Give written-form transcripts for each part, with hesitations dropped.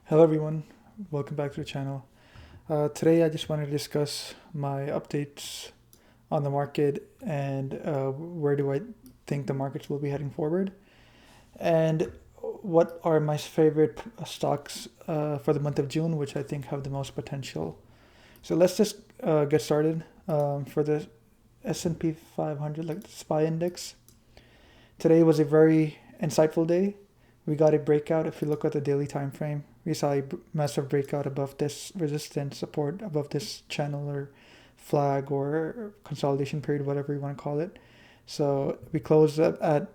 Hello everyone, welcome back to the channel. Today I just wanted to discuss my updates on the market and where do I think the markets will be heading forward, and what are my favorite stocks for the month of June, which I think have the most potential. So let's just get started. For the S&P 500, like the SPY index, today was a very insightful day. We got a breakout. If you look at the daily time frame, we saw a massive breakout above this resistance support, above this channel or flag or consolidation period, whatever you want to call it. So we closed up at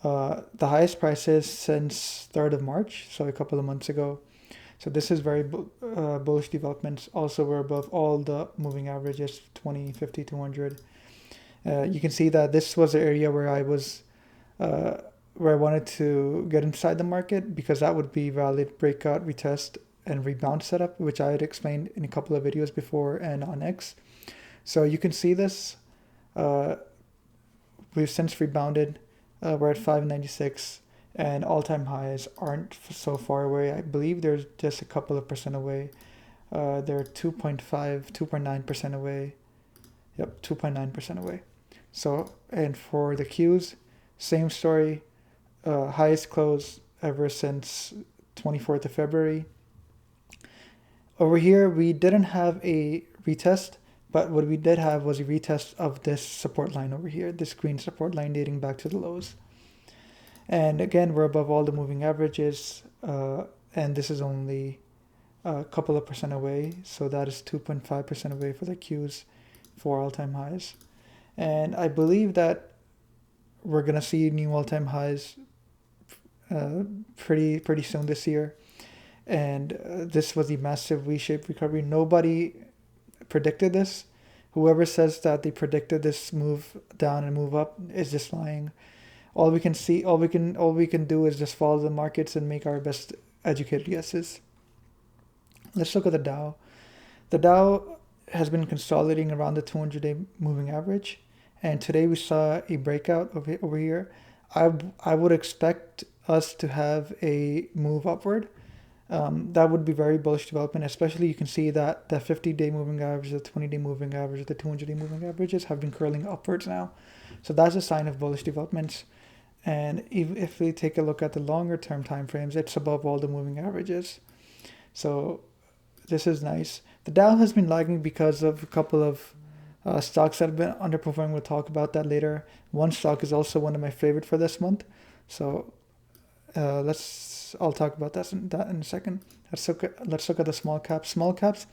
the highest prices since 3rd of March, so a couple of months ago. So this is very bullish developments. Also, we're above all the moving averages, 20, 50, 200. You can see that this was the area where I wanted to get inside the market, because that would be valid breakout, retest, and rebound setup, which I had explained in a couple of videos before and on X. So you can see this. We've since rebounded. We're at 596, and all-time highs aren't so far away. I believe there's just a couple of percent away. They're 2.5, 2.9% away. Yep, 2.9% away. So, and for the Qs, same story. Highest close ever since 24th of February. Over here, we didn't have a retest, but what we did have was a retest of this support line over here, this green support line dating back to the lows. And again, we're above all the moving averages, and this is only a couple of percent away, so that is 2.5% away for the Qs for all-time highs. And I believe that we're gonna see new all-time highs pretty soon this year. And this was a massive V-shaped recovery. Nobody predicted this. Whoever says that they predicted this move down and move up is just lying. All we can do is just follow the markets and make our best educated guesses. Let's look at the Dow. The Dow has been consolidating around the 200-day moving average, and today we saw a breakout over here. I would expect us to have a move upward. That would be very bullish development, especially you can see that the 50-day moving average, the 20-day moving average, the 200-day moving averages have been curling upwards now. So that's a sign of bullish developments. And if we take a look at the longer term time frames, it's above all the moving averages. So this is nice. The Dow has been lagging because of a couple of stocks that have been underperforming. We'll talk about that later. One stock is also one of my favorite for this month. So I'll talk about that in a second. Let's look at the small caps. Small caps,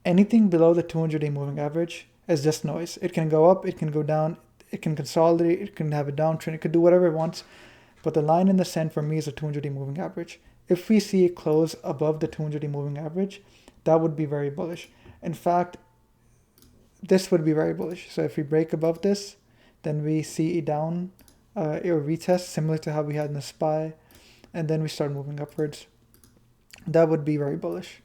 anything below the 200-day moving average is just noise. It can go up, it can go down, it can consolidate, it can have a downtrend, it could do whatever it wants. But the line in the sand for me is the 200-day moving average. If we see it close above the 200-day moving average, that would be very bullish. In fact, this would be very bullish. So if we break above this, then we see a down or retest similar to how we had in the SPY, and then we start moving upwards. That would be very bullish.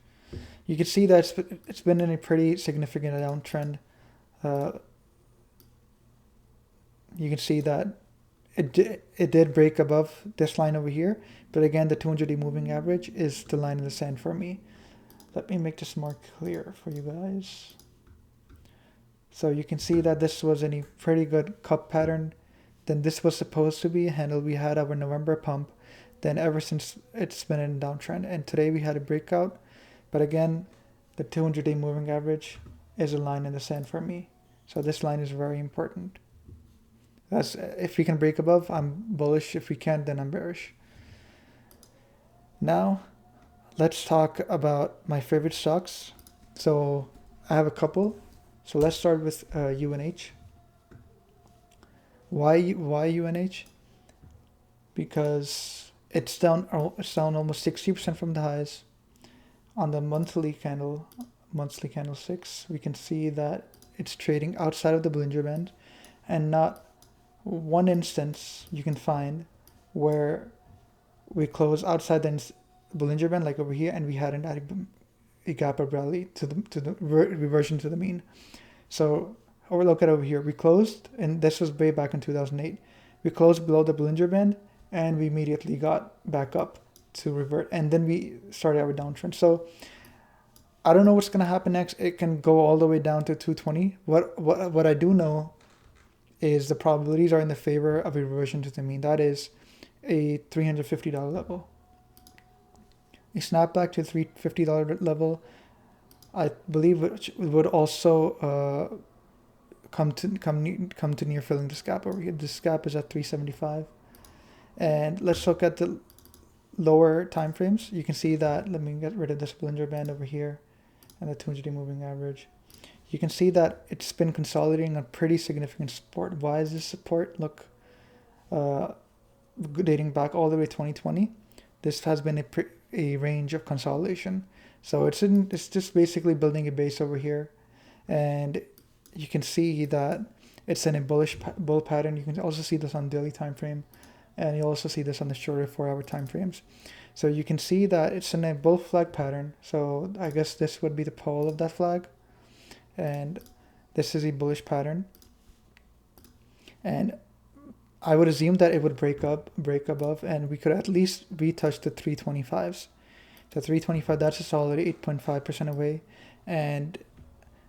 You can see that it's been in a pretty significant downtrend. You can see that it did break above this line over here, but again, the 200-day moving average is the line in the sand for me. Let me make this more clear for you guys. So you can see that this was in a pretty good cup pattern. Then this was supposed to be a handle. We had our November pump. Then ever since, it's been in a downtrend. And today we had a breakout. But again, the 200-day moving average is a line in the sand for me. So this line is very important. If we can break above, I'm bullish. If we can't, then I'm bearish. Now, let's talk about my favorite stocks. So I have a couple. So let's start with UNH. Why UNH? Because it's down almost 60% from the highs. On the monthly candlesticks, we can see that it's trading outside of the Bollinger Band, and not one instance you can find where we close outside the Bollinger Band, like over here, and we hadn't had a gap up rally to the reversion to the mean. So look at over here. We closed, and this was way back in 2008. We closed below the Bollinger Band, and we immediately got back up to revert, and then we started our downtrend. So I don't know what's gonna happen next. It can go all the way down to 220. What I do know is the probabilities are in the favor of a reversion to the mean. That is a $350 level. A snapback to $350 level, I believe, which would also come to near filling this gap over here. This gap is at 375, and let's look at the lower time frames. You can see that. Let me get rid of this Bollinger Band over here, and the 200-day moving average. You can see that it's been consolidating a pretty significant support. Why is this support? Look, dating back all the way to 2020, this has been a range of consolidation. So it's just basically building a base over here, and you can see that it's in a bull pattern. You can also see this on daily time frame, and you also see this on the shorter 4-hour time frames. So you can see that it's in a bull flag pattern. So I guess this would be the pole of that flag, and this is a bullish pattern. And I would assume that it would break above, and we could at least retouch the 325s. So 325, that's a solid 8.5% away, and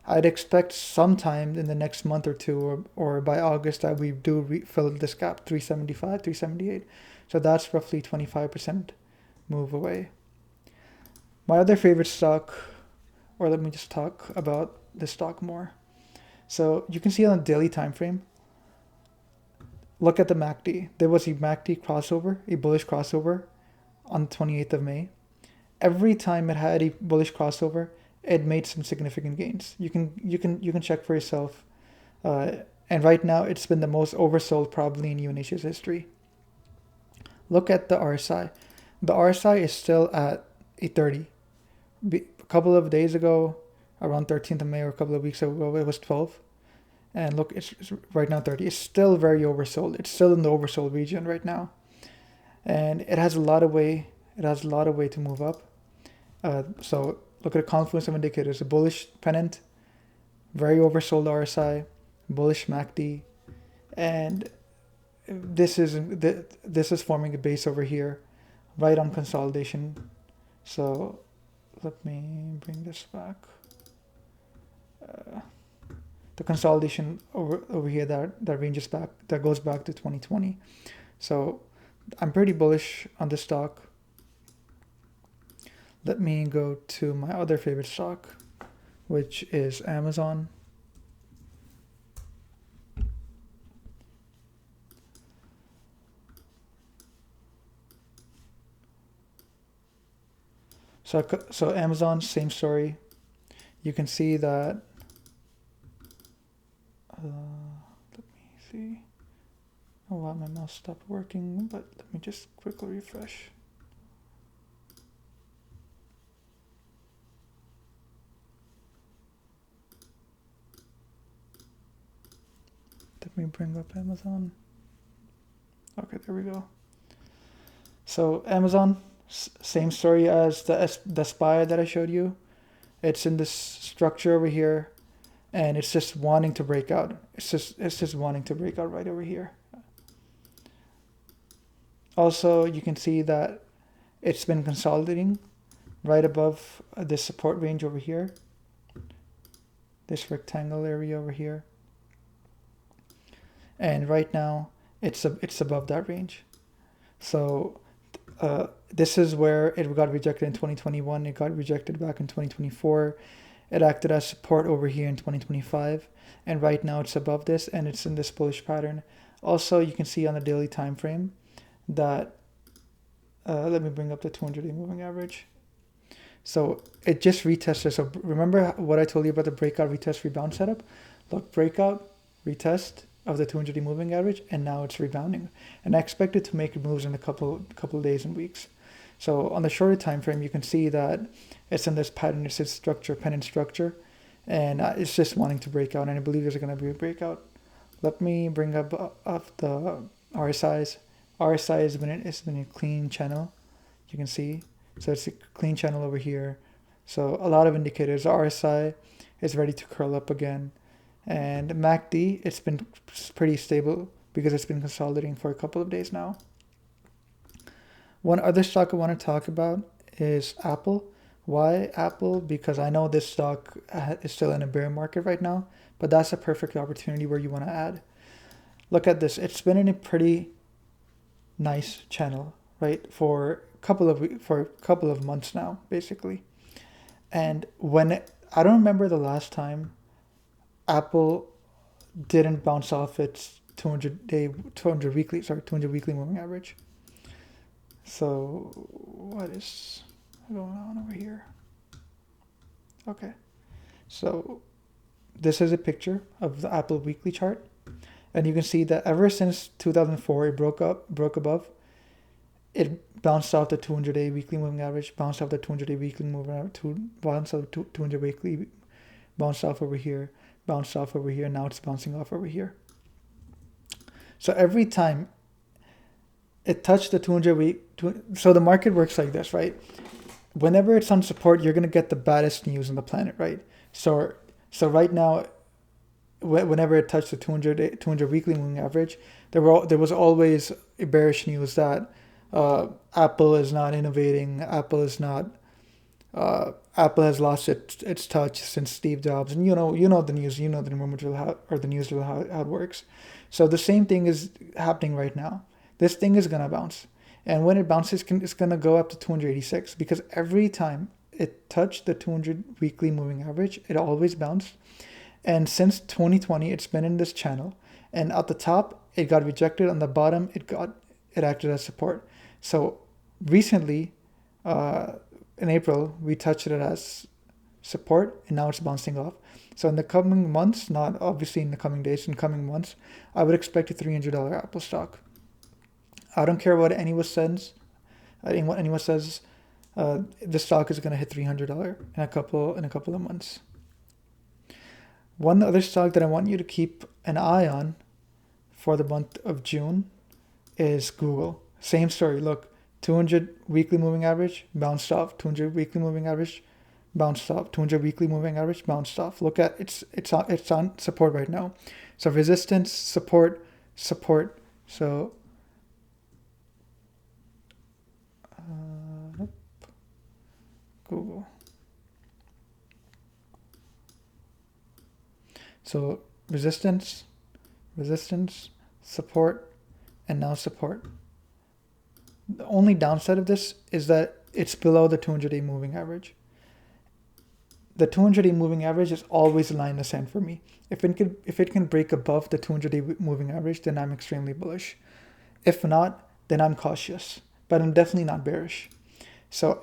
I'd expect sometime in the next month or two, or by August, that we do fill this gap, 375, 378. So that's roughly 25% move away. My other favorite stock, or let me just talk about this stock more. So you can see on the daily time frame, look at the MACD. There was a MACD crossover, a bullish crossover on the 28th of May. Every time it had a bullish crossover, it made some significant gains. You can check for yourself. And right now, it's been the most oversold probably in UNH's history. Look at the RSI. The RSI is still at a 30. A couple of days ago, around 13th of May, or a couple of weeks ago, it was 12. And look, it's right now 30. It's still very oversold. It's still in the oversold region right now, and it has a lot of way. It has a lot of way to move up. So look at the confluence of indicators: a bullish pennant, very oversold RSI, bullish MACD, and this is forming a base over here, right on consolidation. So let me bring this back. The consolidation over here that ranges back, that goes back to 2020. So I'm pretty bullish on this stock. Let me go to my other favorite stock, which is Amazon. So Amazon, same story. You can see that. Let me see. Oh wow, my mouse stopped working, but let me just quickly refresh. Let me bring up Amazon. Okay, there we go. So Amazon, same story as the SPY that I showed you. It's in this structure over here, and it's just wanting to break out. It's just wanting to break out right over here. Also, you can see that it's been consolidating right above this support range over here, this rectangle area over here, and right now it's above that range. So this is where it got rejected in 2021. It got rejected back in 2024. It acted as support over here in 2025, and right now it's above this, and it's in this bullish pattern. Also, you can see on the daily time frame that let me bring up the 200-day moving average. So it just retested. So remember what I told you about the breakout, retest, rebound setup? Look, breakout, retest of the 200-day moving average, and now it's rebounding. And I expect it to make moves in a couple of days and weeks. So on the shorter time frame, you can see that it's in this pattern, it's this structure, pennant structure, and it's just wanting to break out, and I believe there's going to be a breakout. Let me bring up the RSIs. RSI has been a clean channel, you can see. So it's a clean channel over here. So a lot of indicators. The RSI is ready to curl up again. And MACD, it's been pretty stable because it's been consolidating for a couple of days now. One other stock I want to talk about is Apple. Why Apple? Because I know this stock is still in a bear market right now, but that's a perfect opportunity where you want to add. Look at this. It's been in a pretty nice channel, right, for a couple of months now, basically. And I don't remember the last time Apple didn't bounce off its 200 weekly moving average. So what is going on over here? Okay, so this is a picture of the Apple weekly chart, and you can see that ever since 2004, it broke above. It bounced off the 200-day weekly moving average, bounced off the 200-day weekly moving average, bounced off 200 weekly, bounced off over here, bounced off over here. Now it's bouncing off over here. So every time it touched the 200 week, so the market works like this, right? Whenever it's on support, you're gonna get the baddest news on the planet, right? So right now, whenever it touched the 200 weekly moving average, there was always a bearish news that Apple is not innovating. Apple has lost its touch since Steve Jobs, and you know the news, the rumor or the news how it works. So the same thing is happening right now. This thing is gonna bounce, and when it bounces, it's gonna go up to 286 because every time it touched the 200 weekly moving average, it always bounced. And since 2020, it's been in this channel, and at the top it got rejected. On the bottom, it acted as support. So recently, in April, we touched it as support, and now it's bouncing off. So in the coming months, not obviously in the coming days, in coming months, I would expect a $300 Apple stock. I don't care what anyone says. Anyone says, the stock is going to hit $300 in a couple of months. One other stock that I want you to keep an eye on for the month of June is Google. Same story. Look, 200 weekly moving average, bounced off. 200 weekly moving average, bounced off. 200 weekly moving average, bounced off. Look at it's on support right now. So resistance, support. So Google. So resistance, support, and now support. The only downside of this is that it's below the 200-day moving average. The 200-day moving average is always a line in the sand for me. If it can break above the 200-day moving average, then I'm extremely bullish. If not, then I'm cautious. But I'm definitely not bearish. So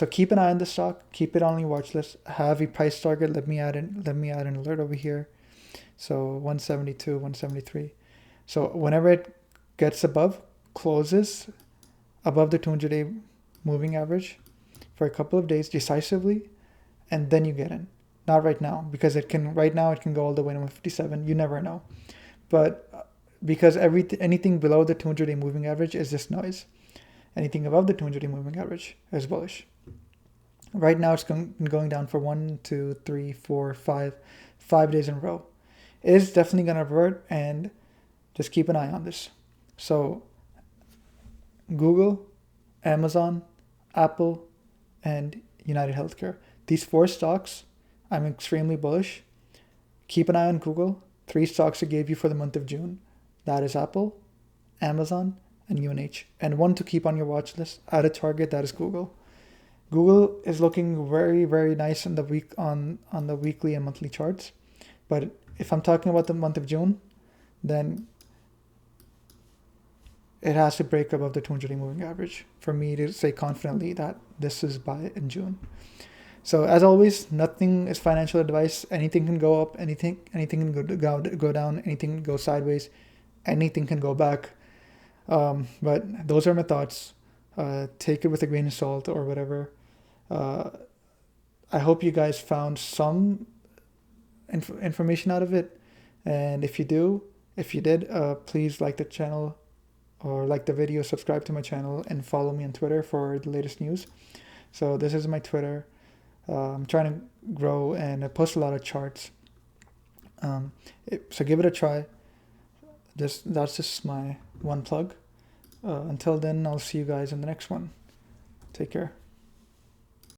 keep an eye on the stock. Keep it on your watch list. Have a price target. Let me add an alert over here. So 172, 173. So whenever it gets closes above the 200-day moving average for a couple of days decisively, and then you get in. Not right now, because it can go all the way to 157. You never know. But because anything below the 200-day moving average is just noise. Anything above the 200-day moving average is bullish. Right now, it's going down for 1, 2, 3, 4, 5 days in a row. It is definitely going to revert, and just keep an eye on this. So, Google, Amazon, Apple, and United Healthcare. These 4 stocks, I'm extremely bullish. Keep an eye on Google. 3 stocks I gave you for the month of June. That is Apple, Amazon, and UNH. And one to keep on your watch list at a target, that is Google. Google is looking very, very nice on the weekly and monthly charts. But if I'm talking about the month of June, then it has to break above the 200-day moving average for me to say confidently that this is buy in June. So as always, nothing is financial advice. Anything can go up, anything can go down, anything can go sideways, anything can go back. But those are my thoughts. Take it with a grain of salt or whatever. I hope you guys found some information out of it. And if you did, please like the channel or like the video, subscribe to my channel, and follow me on Twitter for the latest news. So this is my Twitter. I'm trying to grow, and I post a lot of charts. So give it a try. That's just my one plug. Until then, I'll see you guys in the next one. Take care.